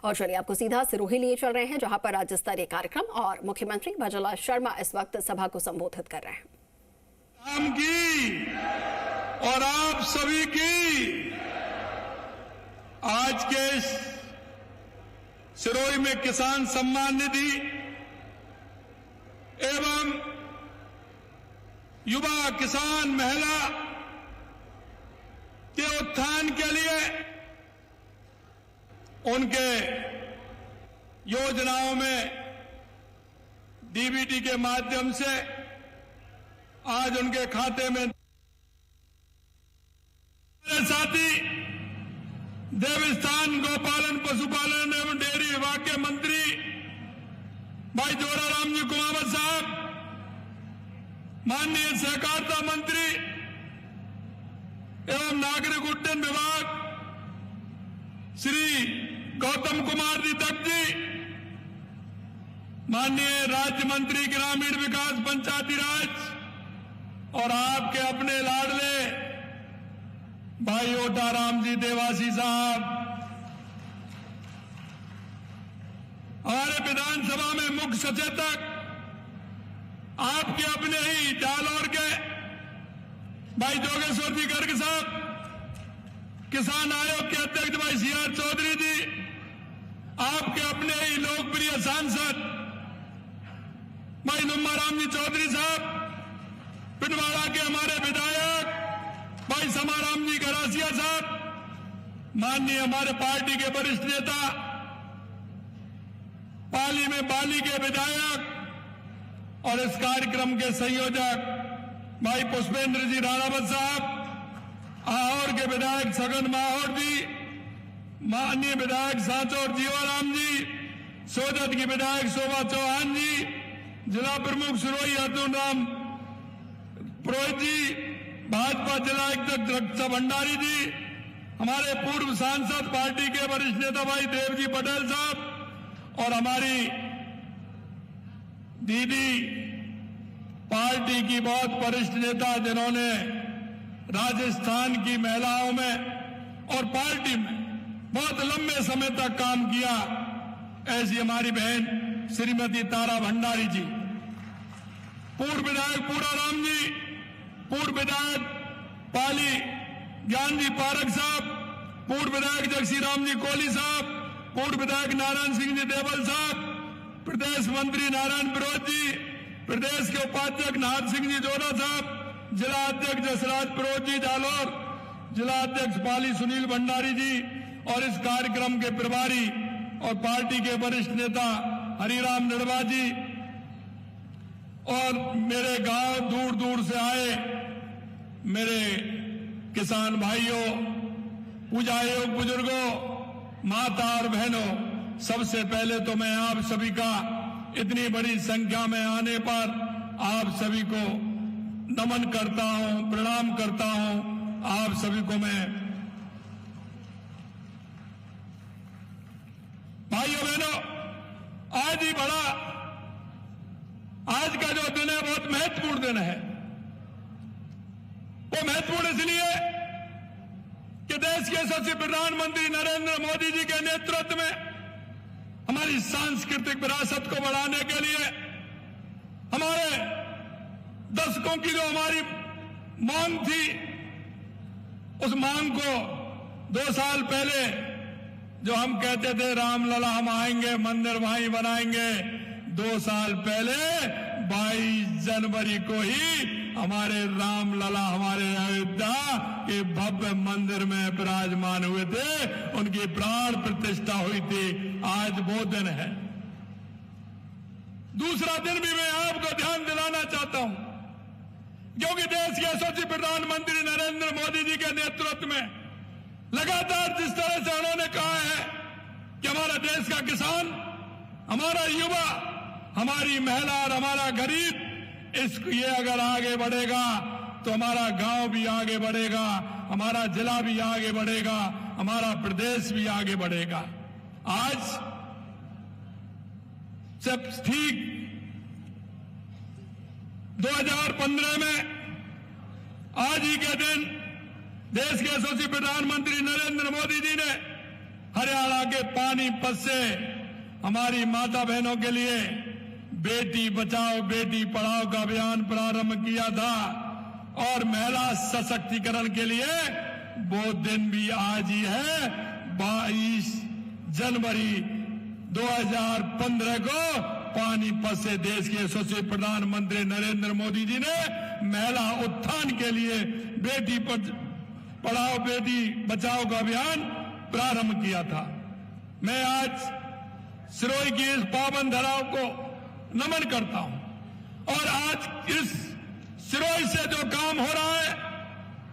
और चलिए आपको सीधा सिरोही लिए चल रहे हैं, जहां पर राज्य स्तरीय कार्यक्रम और मुख्यमंत्री भजनलाल शर्मा इस वक्त सभा को संबोधित कर रहे हैं। आम की और आप सभी की आज के सिरोही में किसान सम्मान निधि एवं युवा किसान महिला के उत्थान के लिए उनके योजनाओं में डीबीटी के माध्यम से आज उनके खाते में साथी देवस्थान गौपालन पशुपालन एवं डेयरी विभाग के मंत्री भाई जोराराम जी कुमावत साहब, माननीय सहकारिता मंत्री एवं नागरिक उड्डयन विभाग श्री गौतम कुमार जी तक जी, माननीय राज्य मंत्री ग्रामीण विकास पंचायती राज और आपके अपने लाडले भाई ओटाराम जी देवासी साहब, हमारे विधानसभा में मुख्य सचेतक आपके अपने ही जालौर के भाई जोगेश्वर जी गर्ग साहब, किसान आयोग के अध्यक्ष भाई सीआर चौधरी जी, आपके अपने ही लोकप्रिय सांसद भाई नुम्माराम जी चौधरी साहब, पिंडवाड़ा के हमारे विधायक भाई समाराम जी गरासिया साहब, माननीय हमारे पार्टी के वरिष्ठ नेता पाली में बाली के विधायक और इस कार्यक्रम के संयोजक भाई पुष्पेंद्र जी राणावत साहब, आहोर के विधायक सगन माहौर जी, माननीय विधायक सांचौर जीवाराम जी, सोजत की विधायक शोभा चौहान जी, जिला प्रमुख सिरोही अर्जुन राम पुरोहित जी, भाजपा जिला अध्यक्ष रक्षा भंडारी जी, हमारे पूर्व सांसद पार्टी के वरिष्ठ नेता भाई देवजी पटेल साहब और हमारी दीदी पार्टी की बहुत वरिष्ठ नेता जिन्होंने राजस्थान की महिलाओं में और पार्टी में बहुत लंबे समय तक काम किया, ऐसी हमारी बहन श्रीमती तारा भंडारी जी, पूर्व विधायक पूराराम जी, पूर्व विधायक पाली ज्ञान जी पारक साहब, पूर्व विधायक जगसी राम जी कोहली साहब, पूर्व विधायक नारायण सिंह जी देवल साहब, प्रदेश मंत्री नारायण विरोध जी, प्रदेश के उपाध्यक्ष नाहर सिंह जी जोरा साहब, जिला अध्यक्ष जसराज विरोध जी जालौर, जिला अध्यक्ष पाली सुनील भंडारी जी और इस कार्यक्रम के प्रभारी और पार्टी के वरिष्ठ नेता हरिराम निड़वा जी और मेरे गांव दूर दूर से आए मेरे किसान भाइयों, पूजायोग बुजुर्गों, माता और बहनों, सबसे पहले तो मैं आप सभी का इतनी बड़ी संख्या में आने पर आप सभी को नमन करता हूं, प्रणाम करता हूं। आप सभी को मैं भाइयों बहनों, आज का जो दिन है बहुत महत्वपूर्ण दिन है। वो महत्वपूर्ण इसलिए कि देश के यशस्वी प्रधानमंत्री नरेंद्र मोदी जी के नेतृत्व में हमारी सांस्कृतिक विरासत को बढ़ाने के लिए हमारे दशकों की जो हमारी मांग थी, उस मांग को 2 साल पहले जो हम कहते थे रामलला हम आएंगे, मंदिर वहीं बनाएंगे, 2 साल पहले 22 जनवरी को ही हमारे रामलला हमारे अयोध्या के भव्य मंदिर में विराजमान हुए थे, उनकी प्राण प्रतिष्ठा हुई थी। आज वो दिन है। दूसरा दिन भी मैं आपको ध्यान दिलाना चाहता हूं, क्योंकि देश के यशस्वी प्रधानमंत्री नरेंद्र मोदी जी के नेतृत्व में लगातार जिस तरह से उन्होंने कहा है कि हमारा देश का किसान, हमारा युवा, हमारी महिला और हमारा गरीब, ये अगर आगे बढ़ेगा तो हमारा गांव भी आगे बढ़ेगा, हमारा जिला भी आगे बढ़ेगा, हमारा प्रदेश भी आगे बढ़ेगा। आज जब ठीक 2015 में आज ही के दिन देश के यशस्वी प्रधानमंत्री नरेंद्र मोदी जी ने हरियाणा के पानीपत से हमारी माता बहनों के लिए बेटी बचाओ बेटी पढ़ाओ का अभियान प्रारंभ किया था और महिला सशक्तिकरण के लिए वो दिन भी आज ही है। 22 जनवरी 2015 को पानीपत से देश के यशस्वी प्रधानमंत्री नरेंद्र मोदी जी ने महिला उत्थान के लिए बेटी पढ़ाओ बेटी बचाओ का अभियान प्रारंभ किया था। मैं आज सिरोही की इस पावन धराओं को नमन करता हूं और आज इस सिरोही से जो काम हो रहा है,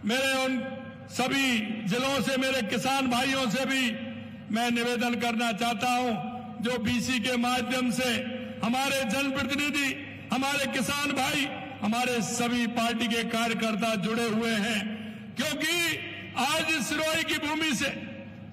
मेरे उन सभी जिलों से मेरे किसान भाइयों से भी मैं निवेदन करना चाहता हूं, जो बीसी के माध्यम से हमारे जनप्रतिनिधि, हमारे किसान भाई, हमारे सभी पार्टी के कार्यकर्ता जुड़े हुए हैं, क्योंकि आज इस सिरोही की भूमि से,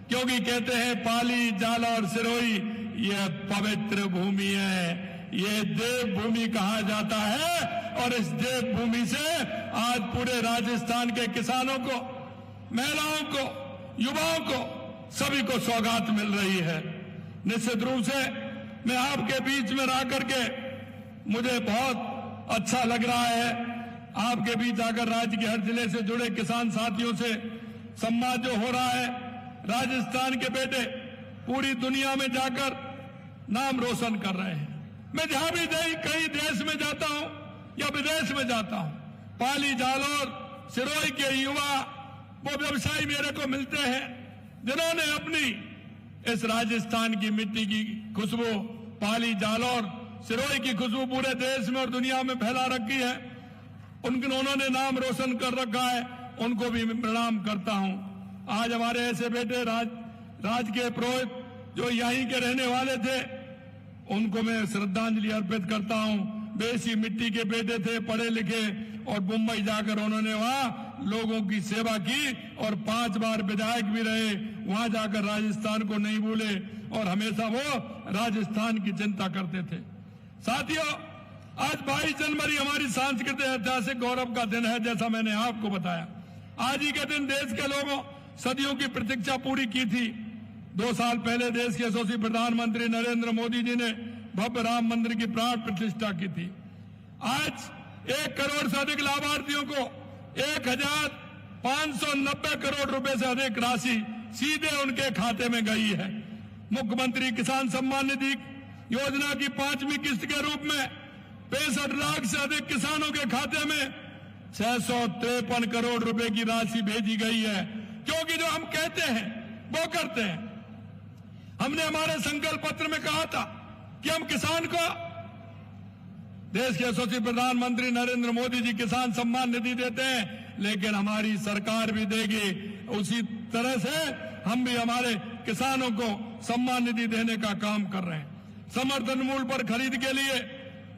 क्योंकि कहते हैं पाली जालौर सिरोही यह पवित्र भूमि है, ये देव भूमि कहा जाता है और इस देव भूमि से आज पूरे राजस्थान के किसानों को, महिलाओं को, युवाओं को, सभी को सौगात मिल रही है। निश्चित रूप से मैं आपके बीच में रह करके मुझे बहुत अच्छा लग रहा है। आपके बीच आकर राज्य के हर जिले से जुड़े किसान साथियों से संवाद जो हो रहा है, राजस्थान के बेटे पूरी दुनिया में जाकर नाम रोशन कर रहे हैं। मैं जहां भी कहीं देश में जाता हूं या विदेश में जाता हूं, पाली जालौर सिरोही के युवा, वो व्यवसायी मेरे को मिलते हैं जिन्होंने अपनी इस राजस्थान की मिट्टी की खुशबू, पाली जालौर सिरोही की खुशबू पूरे देश में और दुनिया में फैला रखी है। उन्होंने नाम रोशन कर रखा है, उनको भी प्रणाम करता हूं। आज हमारे ऐसे बेटे राज के पुरोहित जो यहीं के रहने वाले थे, उनको मैं श्रद्धांजलि अर्पित करता हूं। बेसी मिट्टी के बेटे थे, पढ़े लिखे, और मुंबई जाकर उन्होंने वहां लोगों की सेवा की और 5 बार विधायक भी रहे। वहां जाकर राजस्थान को नहीं भूले और हमेशा वो राजस्थान की चिंता करते थे। साथियों, आज 22 जनवरी हमारी सांस्कृतिक ऐतिहासिक गौरव का दिन है। जैसा मैंने आपको बताया, आज ही के दिन देश के लोगों सदियों की प्रतीक्षा पूरी की थी। 2 साल पहले देश के यशस्वी प्रधानमंत्री नरेंद्र मोदी जी ने भव्य राम मंदिर की प्राण प्रतिष्ठा की थी। आज 1 करोड़ से अधिक लाभार्थियों को 1590 करोड़ रुपए से अधिक राशि सीधे उनके खाते में गई है। मुख्यमंत्री किसान सम्मान निधि योजना की 5वीं किस्त के रूप में 65 लाख से अधिक किसानों के खाते में 653 करोड़ रुपए की राशि भेजी गई है। क्योंकि जो हम कहते हैं वो करते हैं। हमने हमारे संकल्प पत्र में कहा था कि हम किसान को, देश के यशस्वी प्रधानमंत्री नरेंद्र मोदी जी किसान सम्मान निधि देते हैं, लेकिन हमारी सरकार भी देगी। उसी तरह से हम भी हमारे किसानों को सम्मान निधि देने का काम कर रहे हैं। समर्थन मूल्य पर खरीद के लिए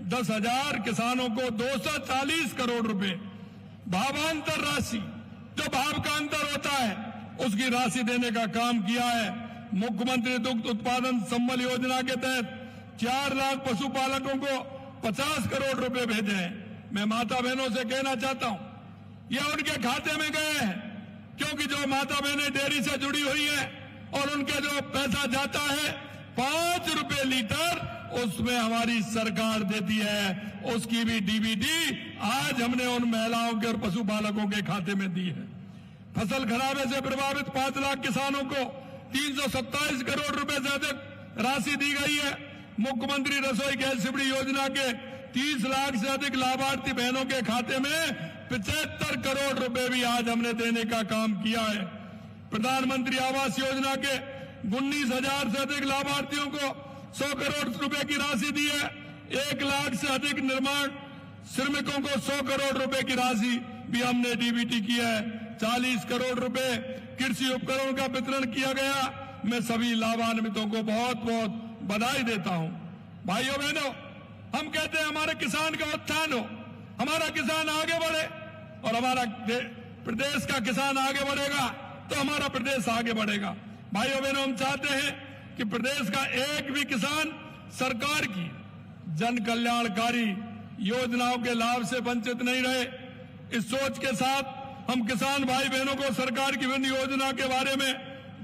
10,000 किसानों को 240 करोड़ रुपए भावांतर राशि, जो भाव का अंतर होता है, उसकी राशि देने का काम किया है। मुख्यमंत्री दुग्ध उत्पादन संबल योजना के तहत 4 लाख पशुपालकों को 50 करोड़ रुपए भेजे हैं। मैं माता बहनों से कहना चाहता हूं, ये उनके खाते में गए हैं, क्योंकि जो माता बहनें डेयरी से जुड़ी हुई हैं और उनके जो पैसा जाता है 5 रुपए लीटर, उसमें हमारी सरकार देती है। उसकी भी डीबीटी आज हमने उन महिलाओं के और पशुपालकों के खाते में दी है। फसल खराबे से प्रभावित 5 लाख किसानों को 327 करोड़ रुपए से अधिक राशि दी गई है। मुख्यमंत्री रसोई गैस सब्सिडी योजना के 30 लाख से अधिक लाभार्थी बहनों के खाते में 75 करोड़ रुपए भी आज हमने देने का काम किया है। प्रधानमंत्री आवास योजना के 19,000 से अधिक लाभार्थियों को 100 करोड़ रुपए की राशि दी है। 1 लाख से अधिक निर्माण श्रमिकों को 100 करोड़ रुपए की राशि भी हमने डीबीटी की है। 40 करोड़ रुपए कृषि उपकरणों का वितरण किया गया। मैं सभी लाभान्वितों को बहुत बहुत बधाई देता हूं। भाइयों बहनों, हम कहते हैं हमारे किसान का उत्थान हो, हमारा किसान आगे बढ़े, और हमारा प्रदेश का किसान आगे बढ़ेगा तो हमारा प्रदेश आगे बढ़ेगा। भाइयों बहनों, हम चाहते हैं कि प्रदेश का एक भी किसान सरकार की जन कल्याणकारी योजनाओं के लाभ से वंचित नहीं रहे। इस सोच के साथ हम किसान भाई बहनों को सरकार की विभिन्न योजना के बारे में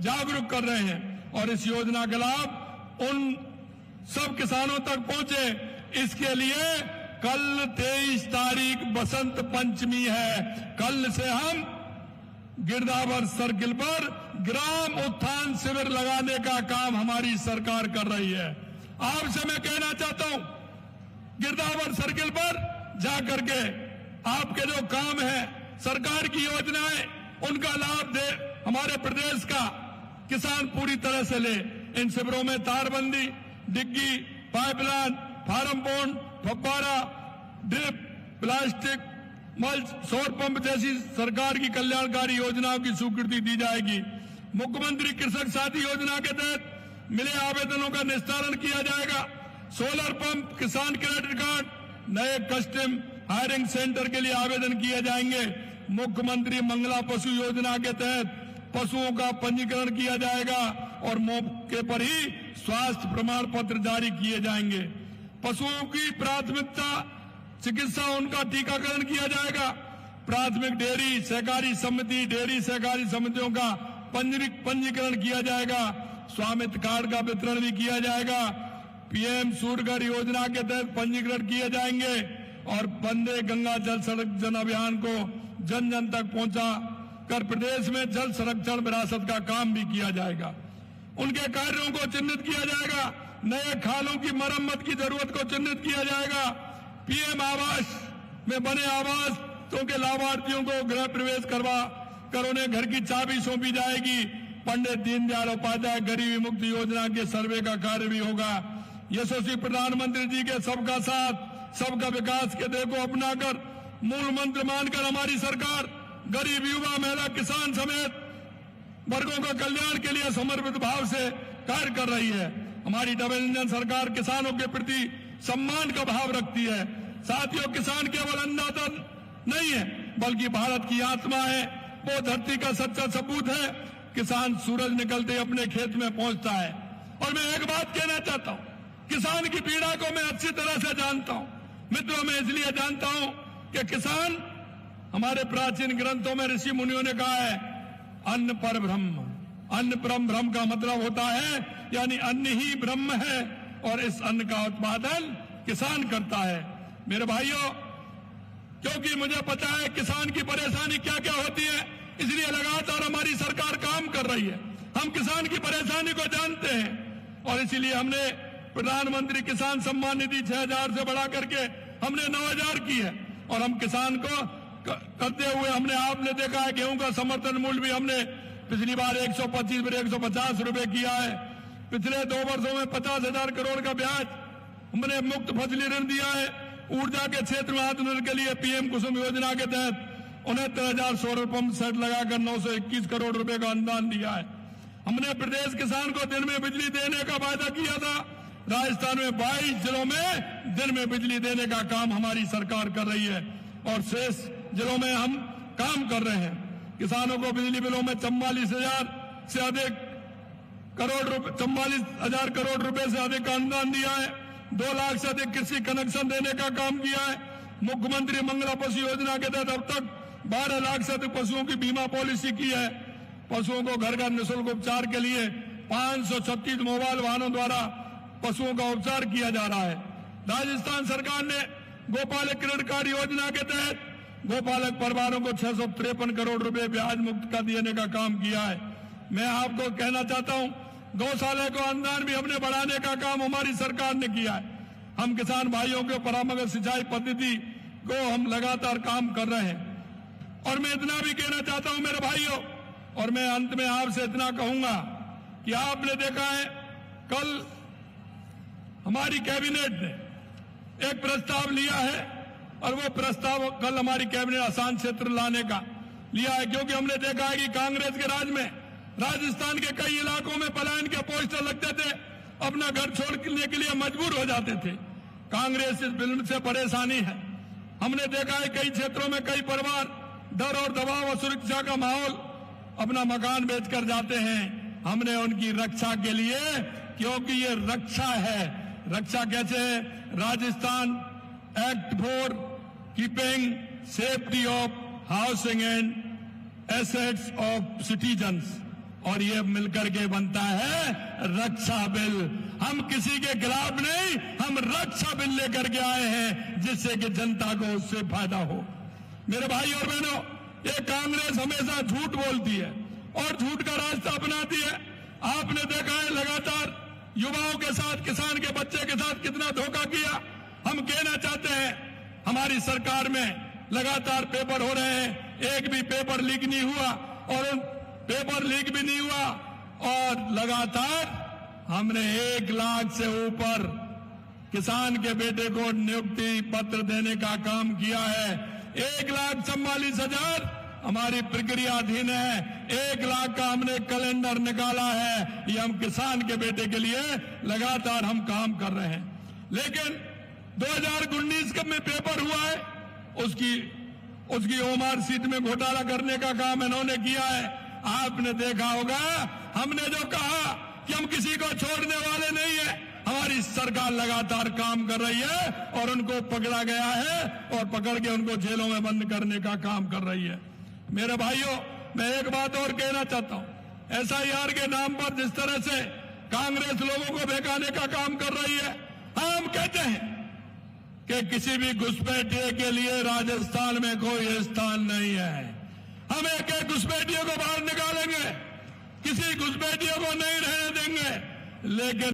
जागरूक कर रहे हैं। और इस योजना का लाभ उन सब किसानों तक पहुंचे, इसके लिए कल 23 तारीख बसंत पंचमी है। कल से हम गिरदावर सर्किल पर ग्राम उत्थान शिविर लगाने का काम हमारी सरकार कर रही है। आपसे मैं कहना चाहता हूं, गिरदावर सर्किल पर जाकर के आपके जो काम है, सरकार की योजनाएं, उनका लाभ दे, हमारे प्रदेश का किसान पूरी तरह से ले। इन शिविरों में तारबंदी, डिग्गी, पाइपलाइन, फार्म पॉन्ड, फव्वारा, ड्रिप, प्लास्टिक, मल्च, सौर पंप जैसी सरकार की कल्याणकारी योजनाओं की स्वीकृति दी जाएगी। मुख्यमंत्री कृषक साथी योजना के तहत मिले आवेदनों का निस्तारण किया जाएगा। सोलर पंप, किसान क्रेडिट कार्ड, नए कस्टम हायरिंग सेंटर के लिए आवेदन किए जाएंगे। मुख्यमंत्री मंगला पशु योजना के तहत पशुओं का पंजीकरण किया जाएगा और मौके पर ही स्वास्थ्य प्रमाण पत्र जारी किए जाएंगे। पशुओं की प्राथमिकता चिकित्सा, उनका टीकाकरण किया जाएगा। प्राथमिक डेयरी सहकारी समिति, डेयरी सहकारी समितियों का पंजीकरण किया जाएगा। स्वामित्व कार्ड का वितरण भी किया जाएगा। पीएम सूर्यघर योजना के तहत पंजीकरण किए जाएंगे और वंदे गंगा जल संरक्षण अभियान को जन जन तक पहुंचा कर प्रदेश में जल संरक्षण विरासत का काम भी किया जाएगा। उनके कार्यों को चिन्हित किया जाएगा। नए खालों की मरम्मत की जरूरत को चिन्हित किया जाएगा। पीएम आवास में बने आवासों के लाभार्थियों को गृह प्रवेश करवा कर उन्हें घर की चाबी सौंपी जाएगी। पंडित दीनदयाल उपाध्याय गरीबी मुक्ति योजना के सर्वे का कार्य भी होगा। यशस्वी प्रधानमंत्री जी के सबका साथ सबका विकास के देह को अपनाकर मूल मंत्र मानकर हमारी सरकार गरीब, युवा, महिला, किसान समेत वर्गों का कल्याण के लिए समर्पित भाव से कार्य कर रही है। हमारी डबल इंजन सरकार किसानों के प्रति सम्मान का भाव रखती है। साथियों, किसान केवल अन्नदाता नहीं है बल्कि भारत की आत्मा है। वो धरती का सच्चा सबूत है। किसान सूरज निकलते अपने खेत में पहुंचता है। और मैं एक बात कहना चाहता हूं, किसान की पीड़ा को मैं अच्छी तरह से जानता हूं। मित्रों, मैं इसलिए जानता हूं कि किसान, हमारे प्राचीन ग्रंथों में ऋषि मुनियों ने कहा है, अन्न पर ब्रह्म। अन्न परम ब्रह्म का मतलब होता है यानी अन्न ही ब्रह्म है और इस अन्न का उत्पादन किसान करता है। मेरे भाइयों, क्योंकि मुझे पता है किसान की परेशानी क्या क्या होती है, इसलिए लगातार हमारी सरकार काम कर रही है। हम किसान की परेशानी को जानते हैं और इसीलिए हमने प्रधानमंत्री किसान सम्मान निधि 6,000 से बढ़ा करके हमने 9,000 की है। और हम किसान को करते हुए हमने, आपने देखा है, गेहूं का समर्थन मूल्य भी हमने पिछली बार 125 पर 150 रुपए किया है। पिछले 2 वर्षों में 50,000 करोड़ का ब्याज हमने मुक्त फसली ऋण दिया है। ऊर्जा के क्षेत्र में आत्मनिर्भर के लिए पीएम कुसुम योजना के तहत 69,000 सौर पंप सेट लगाकर 921 करोड़ रुपए का अनुदान दिया है। हमने प्रदेश किसान को दिन में बिजली देने का वादा किया था। राजस्थान में 22 जिलों में दिन में बिजली देने का काम हमारी सरकार कर रही है और शेष जिलों में हम काम कर रहे हैं। किसानों को बिजली बिलों में 44,000 से अधिक करोड़ रुपए 44,000 करोड़ रुपए से अधिक का अनुदान दिया है। 2 लाख से अधिक कृषि कनेक्शन देने का काम किया है। मुख्यमंत्री मंगला पशु योजना के तहत अब तक 12 लाख से अधिक पशुओं की बीमा पॉलिसी की है। पशुओं को घर घर निःशुल्क उपचार के लिए 536 मोबाइल वाहनों द्वारा पशुओं का उपचार किया जा रहा है। राजस्थान सरकार ने गोपालक क्रेडिट कार्ड योजना के तहत गोपालक परिवारों को 653 करोड़ रुपए ब्याज मुक्त कर देने का काम किया है। मैं आपको कहना चाहता हूं, गौशाला को अनुदान भी हमने बढ़ाने का काम हमारी सरकार ने किया है। हम किसान भाइयों के परामर्श सिंचाई पद्धति को हम लगातार काम कर रहे हैं। और मैं इतना भी कहना चाहता हूं मेरे भाइयों, और मैं अंत में आपसे इतना कहूंगा कि आपने देखा है, कल हमारी कैबिनेट ने एक प्रस्ताव लिया है और वो प्रस्ताव कल हमारी कैबिनेट आसान क्षेत्र लाने का लिया है, क्योंकि हमने देखा है कि कांग्रेस के राज में राजस्थान के कई इलाकों में पलायन के पोस्टर लगते थे, अपना घर छोड़ने के लिए मजबूर हो जाते थे। कांग्रेस इस बिल से परेशानी है। हमने देखा है कई क्षेत्रों में कई परिवार डर और दबाव और सुरक्षा का माहौल अपना मकान बेचकर जाते हैं। हमने उनकी रक्षा के लिए, क्योंकि ये रक्षा है, रक्षा कैसे है, Rajasthan act for keeping safety of housing and assets of citizens, और ये मिलकर के बनता है रक्षा बिल। हम किसी के खिलाफ नहीं, हम रक्षा बिल लेकर के आए हैं जिससे कि जनता को उससे फायदा हो। मेरे भाई और बहनों, ये कांग्रेस हमेशा झूठ बोलती है और झूठ का रास्ता अपनाती है। आपने देखा है लगातार युवाओं के साथ, किसान के बच्चे के साथ कितना धोखा किया। हम कहना चाहते हैं हमारी सरकार में लगातार पेपर हो रहे हैं, एक भी पेपर लीक नहीं हुआ और पेपर लीक भी नहीं हुआ, और लगातार हमने 1 लाख से ऊपर किसान के बेटे को नियुक्ति पत्र देने का काम किया है। 1,44,000 हमारी प्रक्रियाधीन है। 1 लाख का हमने कैलेंडर निकाला है। ये हम किसान के बेटे के लिए लगातार हम काम कर रहे हैं। लेकिन 2019 में पेपर हुआ है, उसकी ओमार सीट में घोटाला करने का काम इन्होंने किया है। आपने देखा होगा, हमने जो कहा कि हम किसी को छोड़ने वाले नहीं है, हमारी सरकार लगातार काम कर रही है और उनको पकड़ा गया है और पकड़ के उनको जेलों में बंद करने का काम कर रही है। मेरे भाइयों, मैं एक बात और कहना चाहता हूं, एसआईआर के नाम पर जिस तरह से कांग्रेस लोगों को बहकाने का काम कर रही है, हम कहते हैं कि किसी भी घुसपैठिए के लिए राजस्थान में कोई स्थान नहीं है। हम एक घुसपैठियों को बाहर निकालेंगे, किसी घुसपैठियों को नहीं रहने देंगे। लेकिन